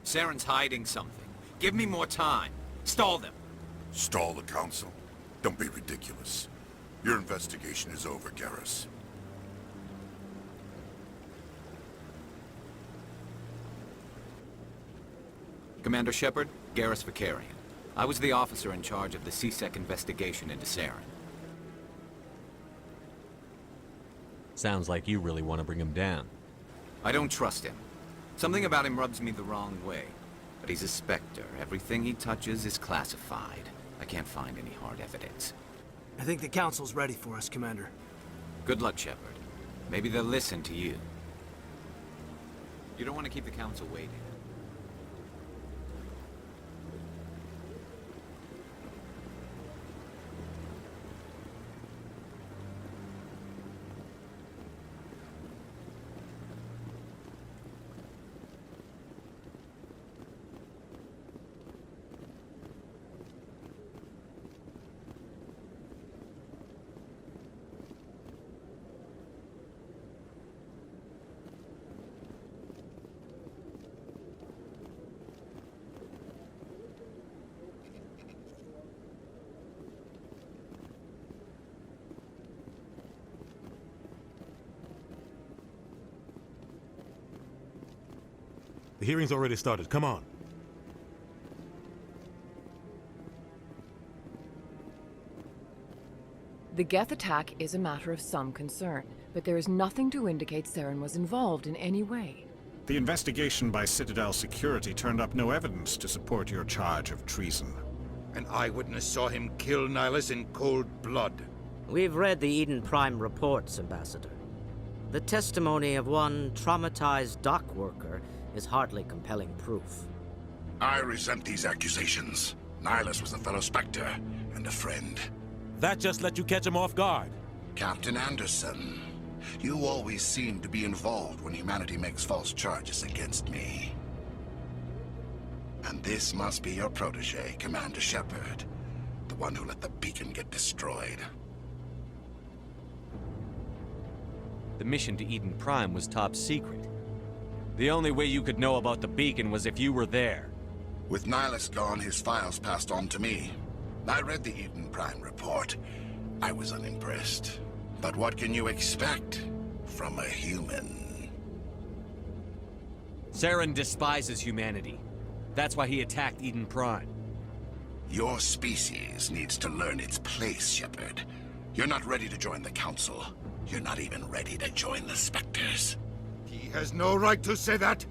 Saren's hiding something. Give me more time. Stall them. Stall the Council? Don't be ridiculous. Your investigation is over, Garrus. Commander Shepard, Garrus Vakarian. I was the officer in charge of the C-Sec investigation into Saren. Sounds like you really want to bring him down. I don't trust him. Something about him rubs me the wrong way. But he's a Spectre. Everything he touches is classified. I can't find any hard evidence. I think the Council's ready for us, Commander. Good luck, Shepard. Maybe they'll listen to you. You don't want to keep the Council waiting. The hearing's already started. Come on. The Geth attack is a matter of some concern, but there is nothing to indicate Saren was involved in any way. The investigation by Citadel Security turned up no evidence to support your charge of treason. An eyewitness saw him kill Nihilus in cold blood. We've read the Eden Prime reports, Ambassador. The testimony of one traumatized dock worker is hardly compelling proof. I resent these accusations. Nihilus was a fellow Spectre and a friend. That just let you catch him off guard. Captain Anderson, you always seem to be involved when humanity makes false charges against me. And this must be your protege, Commander Shepard, the one who let the beacon get destroyed. The mission to Eden Prime was top secret. The only way you could know about the beacon was if you were there. With Nihilus gone, his files passed on to me. I read the Eden Prime report. I was unimpressed. But what can you expect from a human? Saren despises humanity. That's why he attacked Eden Prime. Your species needs to learn its place, Shepard. You're not ready to join the Council. You're not even ready to join the Spectres. He has no right to say that.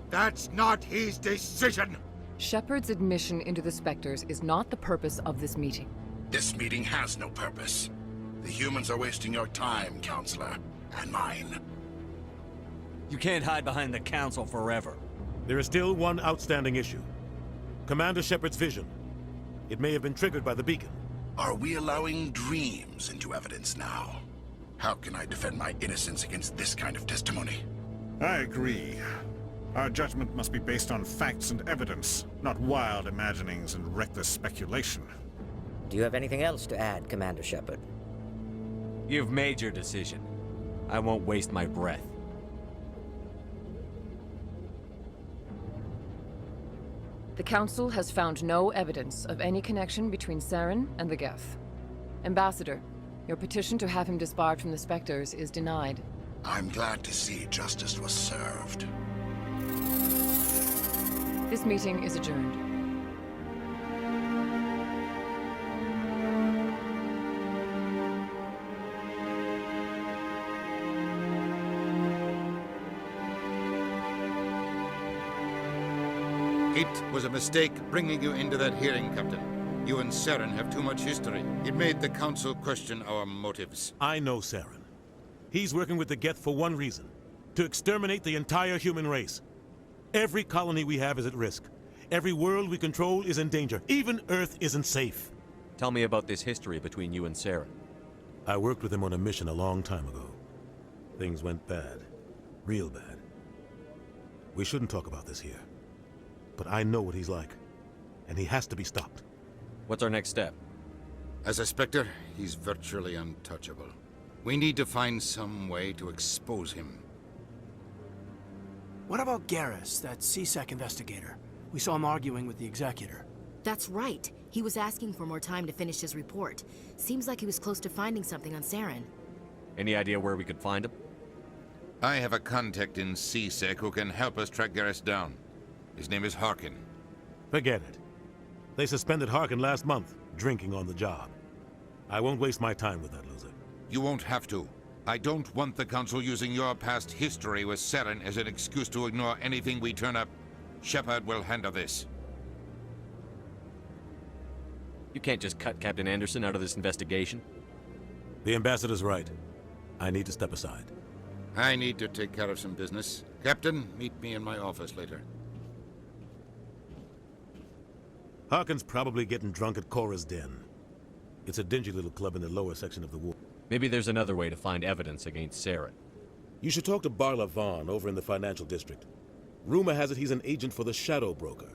That's not his decision. Shepard's admission into the Spectres is not the purpose of this meeting. This meeting has no purpose. The humans are wasting your time, Counselor, and mine. You can't hide behind the Council forever. There is still one outstanding issue. Commander Shepard's vision. It may have been triggered by the beacon. Are we allowing dreams into evidence now? How can I defend my innocence against this kind of testimony? I agree. Our judgment must be based on facts and evidence, not wild imaginings and reckless speculation. Do you have anything else to add, Commander Shepard? You've made your decision. I won't waste my breath. The Council has found no evidence of any connection between Saren and the Geth. Ambassador, your petition to have him disbarred from the Spectres is denied. I'm glad to see justice was served. This meeting is adjourned. It was a mistake bringing you into that hearing, Captain. You and Saren have too much history. It made the Council question our motives. I know Saren. He's working with the Geth for one reason. To exterminate the entire human race. Every colony we have is at risk. Every world we control is in danger. Even Earth isn't safe. Tell me about this history between you and Saren. I worked with him on a mission a long time ago. Things went bad. Real bad. We shouldn't talk about this here. But I know what he's like. And he has to be stopped. What's our next step? As a Spectre, he's virtually untouchable. We need to find some way to expose him. What about Garrus, that C-Sec investigator? We saw him arguing with the executor. That's right. He was asking for more time to finish his report. Seems like he was close to finding something on Saren. Any idea where we could find him? I have a contact in CSEC who can help us track Garrus down. His name is Harkin. Forget it. They suspended Harkin last month, drinking on the job. I won't waste my time with that loser. You won't have to. I don't want the Council using your past history with Saren as an excuse to ignore anything we turn up. Shepard will handle this. You can't just cut Captain Anderson out of this investigation. The ambassador's right. I need to step aside. I need to take care of some business. Captain, meet me in my office later. Harkin's probably getting drunk at Cora's Den. It's a dingy little club in the lower section of the ward. Maybe there's another way to find evidence against Saren. You should talk to Barla Vaughn over in the financial district. Rumor has it he's an agent for the Shadow Broker.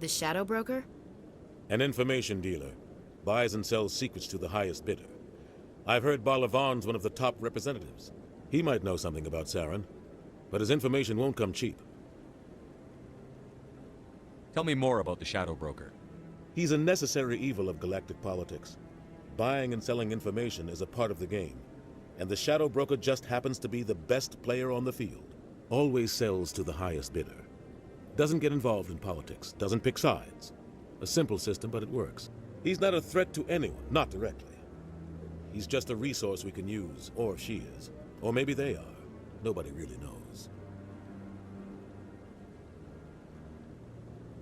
The Shadow Broker? An information dealer. Buys and sells secrets to the highest bidder. I've heard Barla Vaughn's one of the top representatives. He might know something about Saren, but his information won't come cheap. Tell me more about the Shadow Broker. He's a necessary evil of galactic politics. Buying and selling information is a part of the game, and the Shadow Broker just happens to be the best player on the field. Always sells to the highest bidder. Doesn't get involved in politics, doesn't pick sides. A simple system, but it works. He's not a threat to anyone, not directly. He's just a resource we can use, or she is. Or maybe they are. Nobody really knows.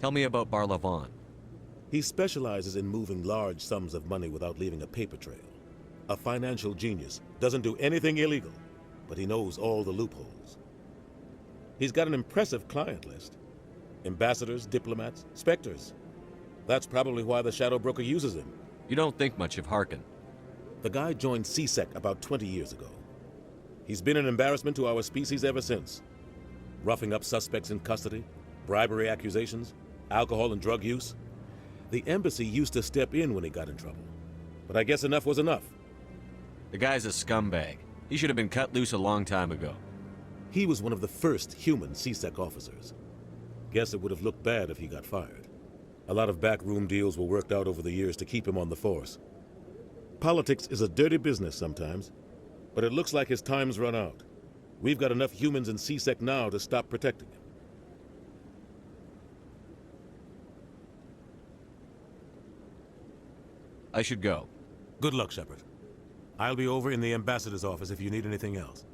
Tell me about Barla Vaughn. He specializes in moving large sums of money without leaving a paper trail. A financial genius. Doesn't do anything illegal, but he knows all the loopholes. He's got an impressive client list. Ambassadors, diplomats, specters. That's probably why the Shadow Broker uses him. You don't think much of Harkin. The guy joined CSEC about 20 years ago. He's been an embarrassment to our species ever since. Roughing up suspects in custody, bribery accusations, alcohol and drug use. The embassy used to step in when he got in trouble. But I guess enough was enough. The guy's a scumbag. He should have been cut loose a long time ago. He was one of the first human CSEC officers. Guess it would have looked bad if he got fired. A lot of backroom deals were worked out over the years to keep him on the force. Politics is a dirty business sometimes, but it looks like his time's run out. We've got enough humans in CSEC now to stop protecting him. I should go. Good luck, Shepard. I'll be over in the ambassador's office if you need anything else.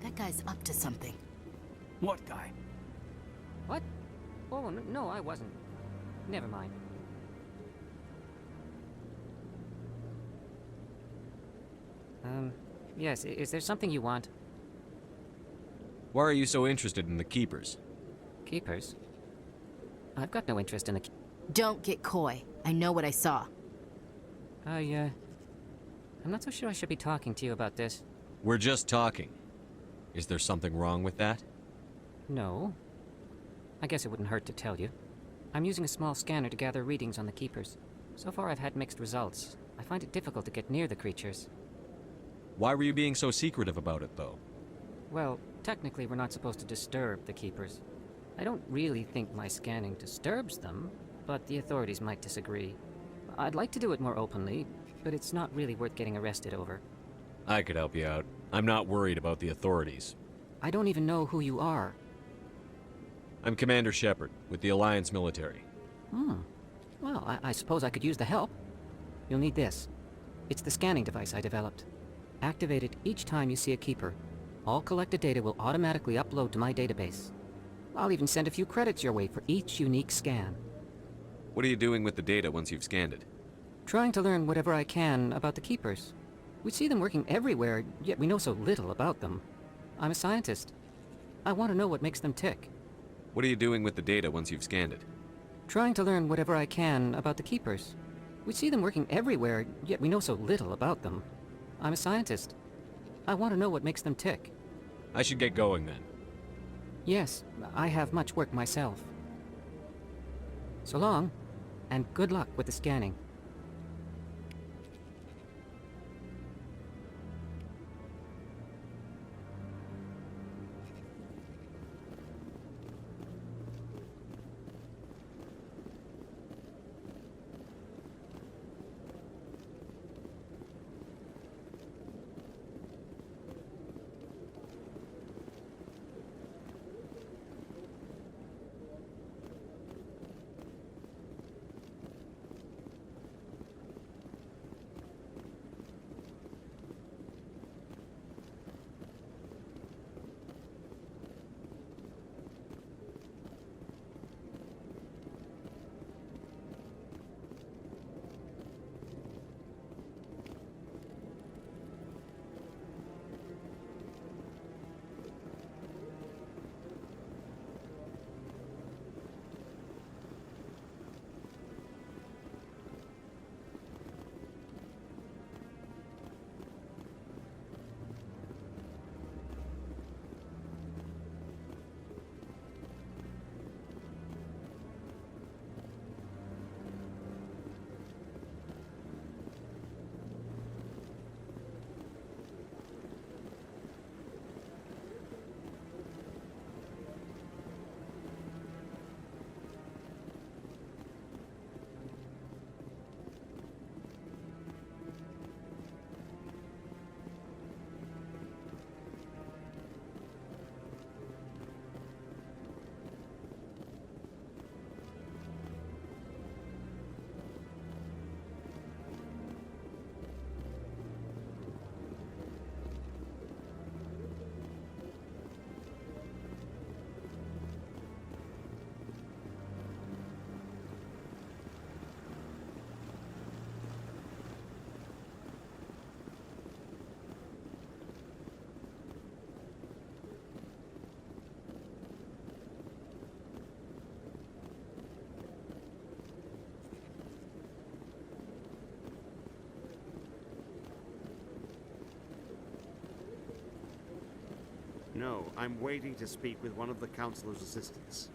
That guy's up to something. What guy? What? Oh, no, I wasn't. Never mind. Yes, is there something you want? Why are you so interested in the Keepers? Keepers? I've got no interest in the... Don't get coy. I know what I saw. I'm not so sure I should be talking to you about this. We're just talking. Is there something wrong with that? No. I guess it wouldn't hurt to tell you. I'm using a small scanner to gather readings on the Keepers. So far I've had mixed results. I find it difficult to get near the creatures. Why were you being so secretive about it, though? Well, technically we're not supposed to disturb the Keepers. I don't really think my scanning disturbs them, but the authorities might disagree. I'd like to do it more openly, but it's not really worth getting arrested over. I could help you out. I'm not worried about the authorities. I don't even know who you are. I'm Commander Shepard, with the Alliance military. Well, I suppose I could use the help. You'll need this. It's the scanning device I developed. Activate it each time you see a Keeper. All collected data will automatically upload to my database. I'll even send a few credits your way for each unique scan. What are you doing with the data once you've scanned it? Trying to learn whatever I can about the Keepers. We see them working everywhere, yet we know so little about them. I'm a scientist. I want to know what makes them tick. What are you doing with the data once you've scanned it? Trying to learn whatever I can about the Keepers. We see them working everywhere, yet we know so little about them. I'm a scientist. I want to know what makes them tick. I should get going then. Yes, I have much work myself. So long, and good luck with the scanning. No, I'm waiting to speak with one of the Councilor's assistants.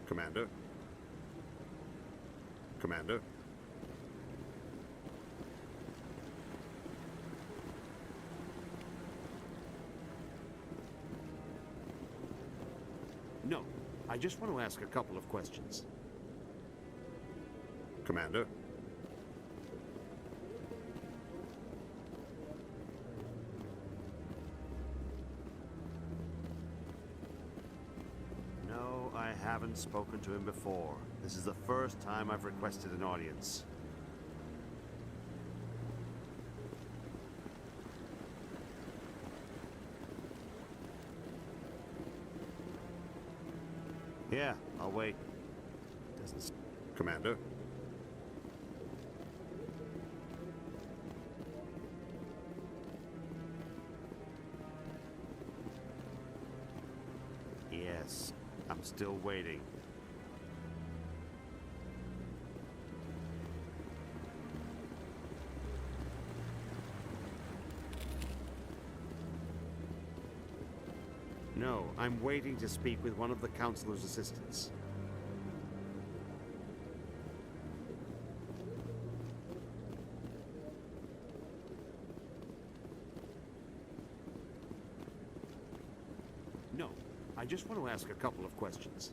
Commander? Commander? No, I just want to ask a couple of questions. Commander? No, I haven't spoken to him before. This is the first time I've requested an audience. Yeah, I'll wait. Doesn't... Commander? Yes, I'm still waiting. No, I'm waiting to speak with one of the Councilor's assistants. I just want to ask a couple of questions.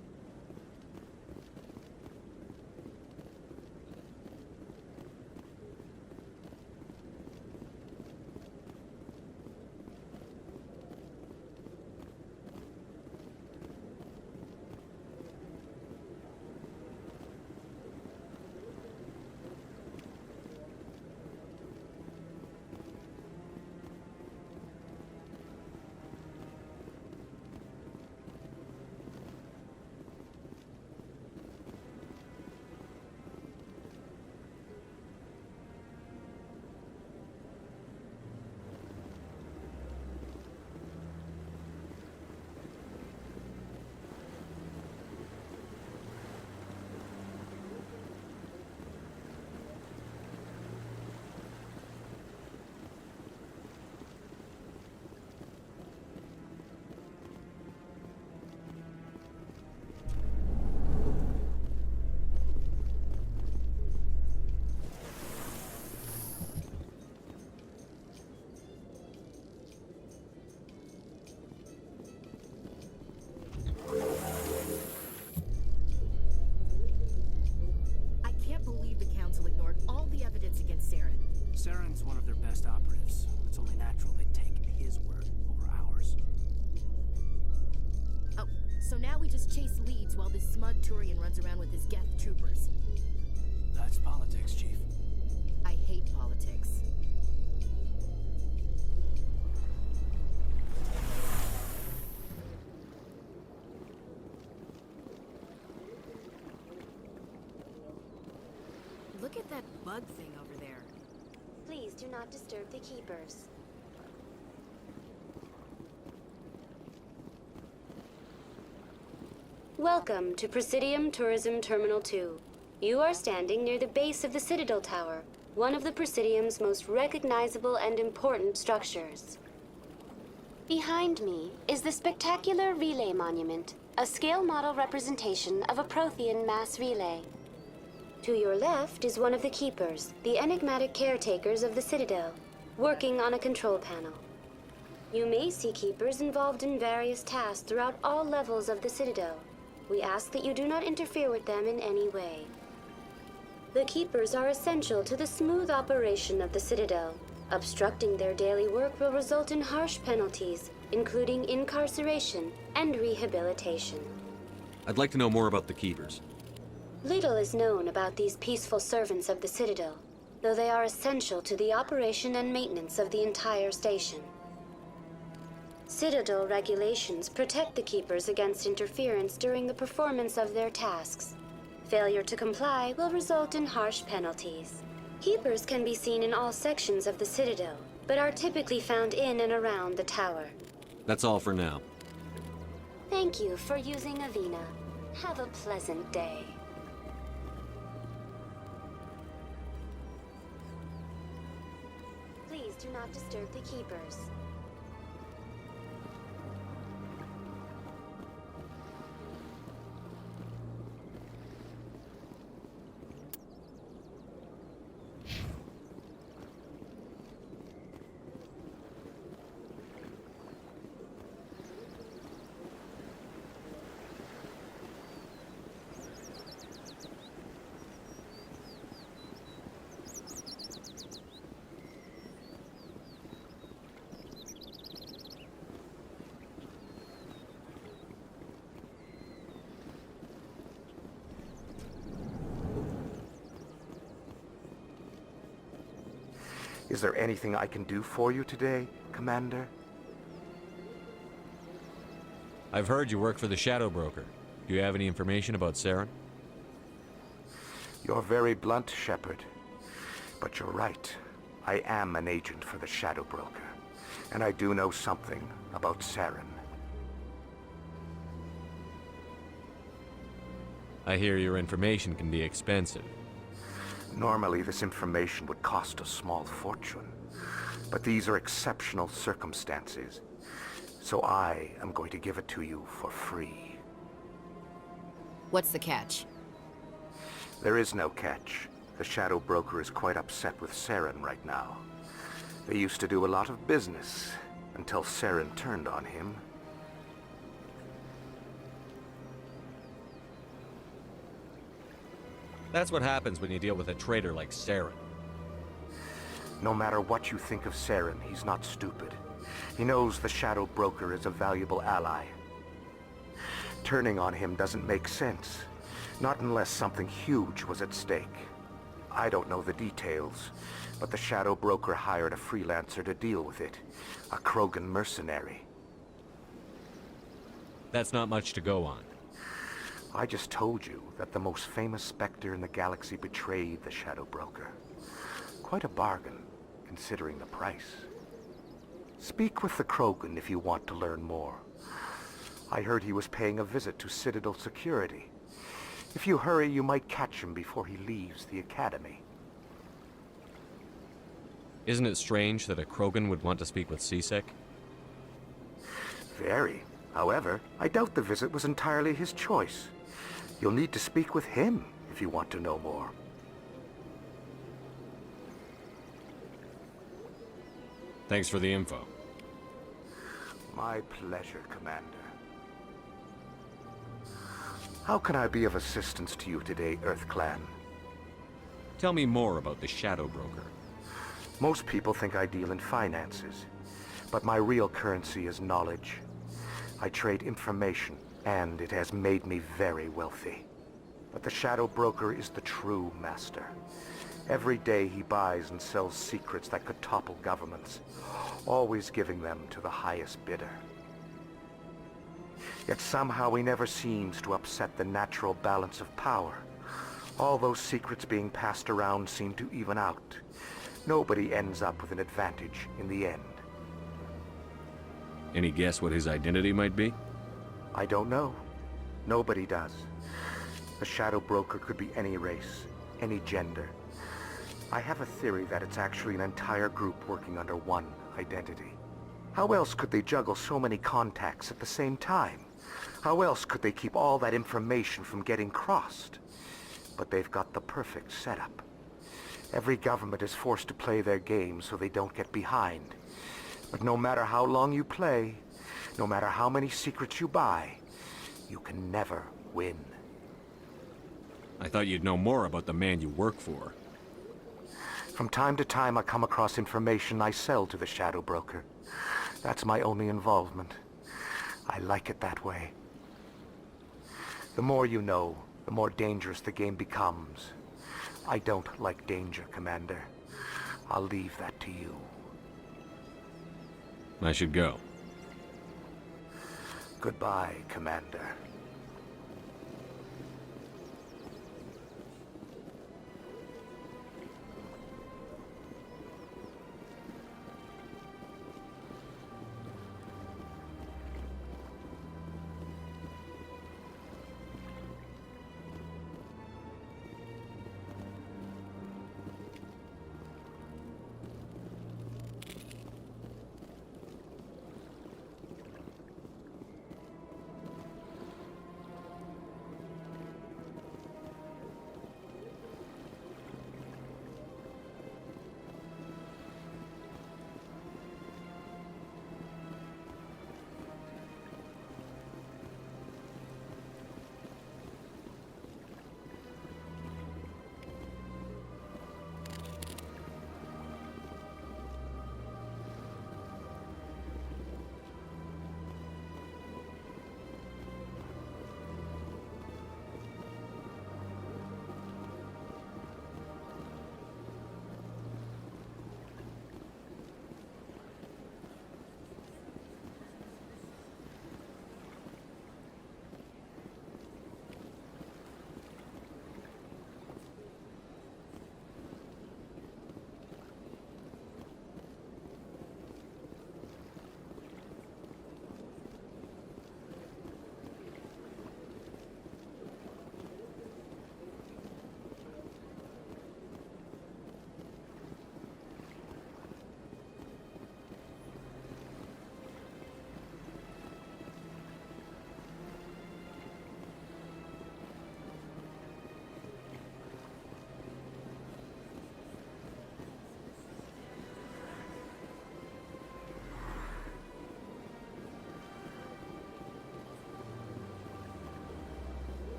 I can't believe the Council ignored all the evidence against Saren. Saren's one of their best operatives. It's only natural they take his word over ours. Oh, so now we just chase leads while this smug Turian runs around with his Geth troopers. That's politics, Chief. I hate politics. Look at that bug thing over there. Please do not disturb the keepers. Welcome to Presidium Tourism Terminal 2. You are standing near the base of the Citadel Tower, one of the Presidium's most recognizable and important structures. Behind me is the spectacular Relay Monument, a scale model representation of a Prothean mass relay. To your left is one of the Keepers, the enigmatic caretakers of the Citadel, working on a control panel. You may see Keepers involved in various tasks throughout all levels of the Citadel. We ask that you do not interfere with them in any way. The Keepers are essential to the smooth operation of the Citadel. Obstructing their daily work will result in harsh penalties, including incarceration and rehabilitation. I'd like to know more about the Keepers. Little is known about these peaceful servants of the Citadel, though they are essential to the operation and maintenance of the entire station. Citadel regulations protect the Keepers against interference during the performance of their tasks. Failure to comply will result in harsh penalties. Keepers can be seen in all sections of the Citadel, but are typically found in and around the tower. That's all for now. Thank you for using Avina. Have a pleasant day. Please do not disturb the Keepers. Is there anything I can do for you today, Commander? I've heard you work for the Shadow Broker. Do you have any information about Saren? You're very blunt, Shepard. But you're right. I am an agent for the Shadow Broker. And I do know something about Saren. I hear your information can be expensive. Normally, this information would cost a small fortune. But these are exceptional circumstances. So I am going to give it to you for free. What's the catch? There is no catch. The Shadow Broker is quite upset with Saren right now. They used to do a lot of business, until Saren turned on him. That's what happens when you deal with a traitor like Saren. No matter what you think of Saren, he's not stupid. He knows the Shadow Broker is a valuable ally. Turning on him doesn't make sense. Not unless something huge was at stake. I don't know the details, but the Shadow Broker hired a freelancer to deal with it. A Krogan mercenary. That's not much to go on. I just told you that the most famous Spectre in the galaxy betrayed the Shadow Broker. Quite a bargain, considering the price. Speak with the Krogan if you want to learn more. I heard he was paying a visit to Citadel security. If you hurry, you might catch him before he leaves the Academy. Isn't it strange that a Krogan would want to speak with C-Sec? Very. However, I doubt the visit was entirely his choice. You'll need to speak with him if you want to know more. Thanks for the info. My pleasure, Commander. How can I be of assistance to you today, EarthClan? Tell me more about the Shadow Broker. Most people think I deal in finances, but my real currency is knowledge. I trade information, and it has made me very wealthy. But the Shadow Broker is the true master. Every day he buys and sells secrets that could topple governments, always giving them to the highest bidder. Yet somehow he never seems to upset the natural balance of power. All those secrets being passed around seem to even out. Nobody ends up with an advantage in the end. Any guess what his identity might be? I don't know. Nobody does. The Shadow Broker could be any race, any gender. I have a theory that it's actually an entire group working under one identity. How else could they juggle so many contacts at the same time? How else could they keep all that information from getting crossed? But they've got the perfect setup. Every government is forced to play their game so they don't get behind. But no matter how long you play, no matter how many secrets you buy, you can never win. I thought you'd know more about the man you work for. From time to time I come across information I sell to the Shadow Broker. That's my only involvement. I like it that way. The more you know, the more dangerous the game becomes. I don't like danger, Commander. I'll leave that to you. I should go. Goodbye, Commander.